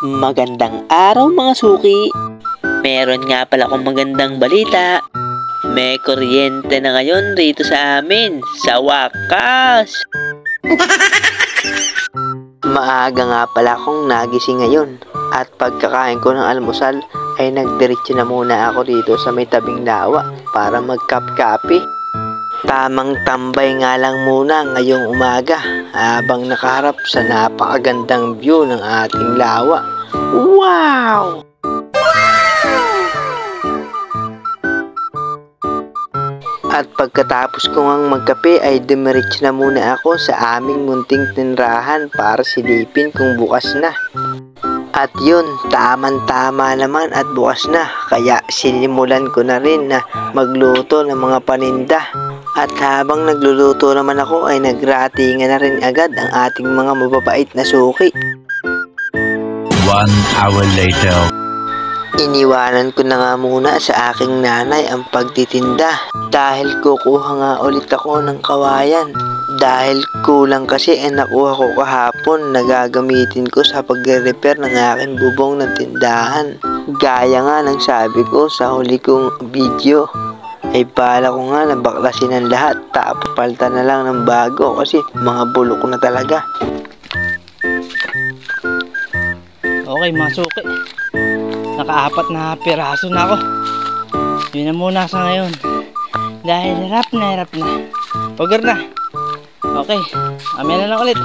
Magandang araw mga suki. Meron nga pala akong magandang balita. May kuryente na ngayon rito sa amin. Sa wakas! Maaga nga pala akong nagising ngayon. At pagkakain ko ng almusal ay nagdiretso na muna ako dito sa may tabing lawa para magkap-kape. Tamang tambay nga lang muna ngayong umaga habang nakaharap sa napakagandang view ng ating lawa. Wow! At pagkatapos ko ngang magkape ay dumiretso na muna ako sa aming munting tinrahan para silipin kung bukas na. At yun, tamang-tama naman at bukas na. Kaya sinimulan ko na rin na magluto ng mga paninda. At habang nagluluto naman ako ay nagratingan na rin agad ang ating mga mababait na suki. 1 hour later. Iniwanan ko na nga muna sa aking nanay ang pagtitinda dahil kukuha nga ulit ako ng kawayan. Dahil kulang kasi ang nakuha ko kahapon na gagamitin ko sa pagre-repair ng aking bubong ng tindahan. Gaya nga ng sabi ko sa huli kong video, ay bala ko nga na baklasin ang lahat tapos palitan na lang ng bago kasi mga bulok na talaga. Okay mga suki, naka-4 na piraso na ako. Yun na muna sa ngayon dahil hirap na pagod na. Okay, amin na lang ulit.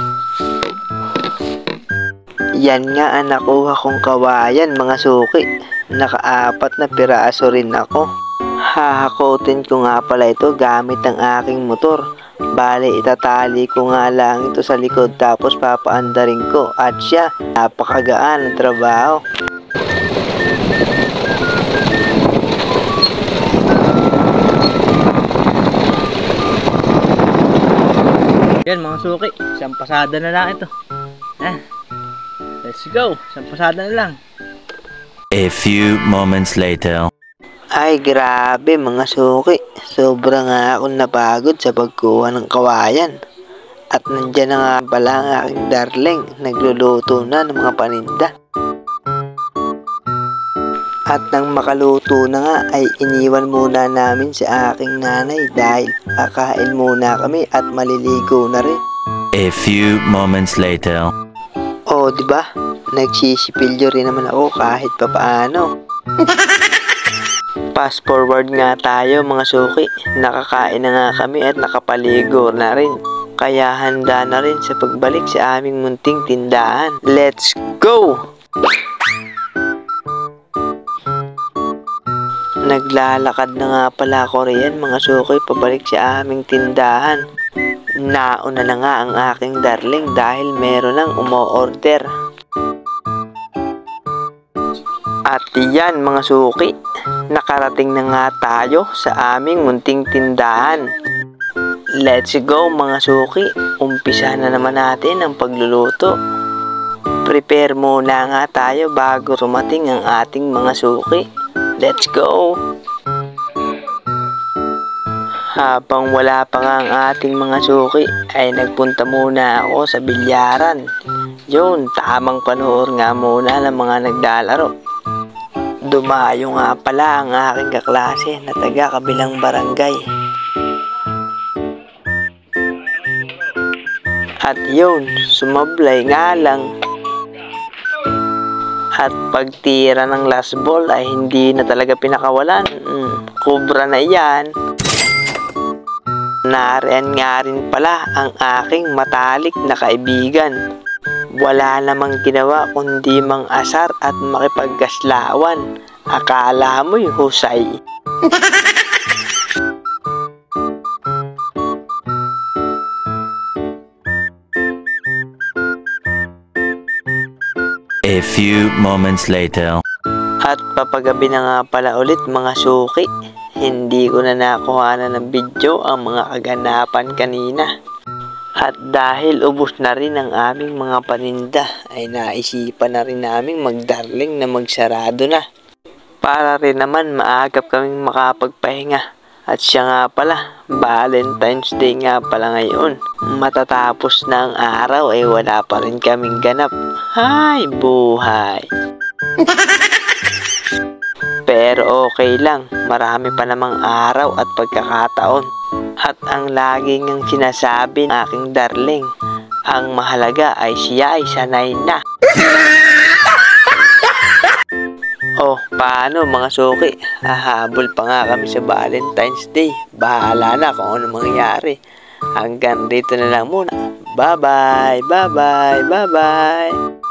Yan nga ang nakuha kong kawayan mga suki. Naka-4 na piraso rin ako. Hahakotin ko nga pala ito gamit ang aking motor. Bale, itatali ko nga lang ito sa likod tapos papaandarin ko. At siya, napakagaan ang trabaho. Yan mga suki, isang pasada na lang ito. Let's go, isang pasada na lang. A few moments later. Ay grabe mga suki, sobra nga akong napagod sa pagkuha ng kawayan. At nandyan na nga pala ang aking darling, nagluluto na ng mga paninda. At nang makaluto na nga ay iniwan muna namin sa aking nanay dahil kakain muna kami at maliligo na rin. A few moments later. Oh, di ba? Nagsisipilyo rin naman ako kahit papaano. Fast forward nga tayo mga suki. Nakakain na nga kami at nakapaligo na rin. Kaya handa na rin sa pagbalik sa aming munting tindahan. Let's go! Naglalakad na nga pala ako riyan mga suki pabalik sa aming tindahan. Nauna na nga ang aking darling dahil meron nang umo-order. At yan mga suki, nakarating na nga tayo sa aming munting tindahan. Let's go mga suki, umpisa na naman natin ang pagluluto. Prepare muna nga tayo bago rumating ang ating mga suki. Let's go! Habang wala pa nga ang ating mga suki, ay nagpunta muna ako sa bilyaran. Yun, tamang panahon nga muna ng mga naglalaro. Dumayo nga pala ang aking kaklase na taga kabilang barangay. At yun, sumablay nga lang. At pagtira ng last ball ay hindi na talaga pinakawalan. Kubra na yan. Nariyan nga rin pala ang aking matalik na kaibigan. Wala namang ginawa kundi mang asar at makipaggaslawan. Akala mo'y husay. A few moments later. At papagabi na nga pala ulit mga suki. Hindi ko na nakuhanan ng video ang mga kaganapan kanina. At dahil ubos na rin ang aming mga paninda, ay naisipan na rin naming magdarling na magsarado na. Para rin naman maagap kaming makapagpahinga. At siya nga pala, Valentine's Day nga pala ngayon. Matatapos na ang araw ay wala pa rin kaming ganap. Hay, buhay! Pero okay lang, marami pa namang araw at pagkakataon. At ang lagi ngang sinasabi ng aking darling, ang mahalaga ay siya ay sanay na. Oh, paano mga suki? Hahabol pa nga kami sa Valentine's Day. Bahala na kung ano mangyayari. Hanggang dito na lang muna. Bye-bye, bye-bye, bye-bye.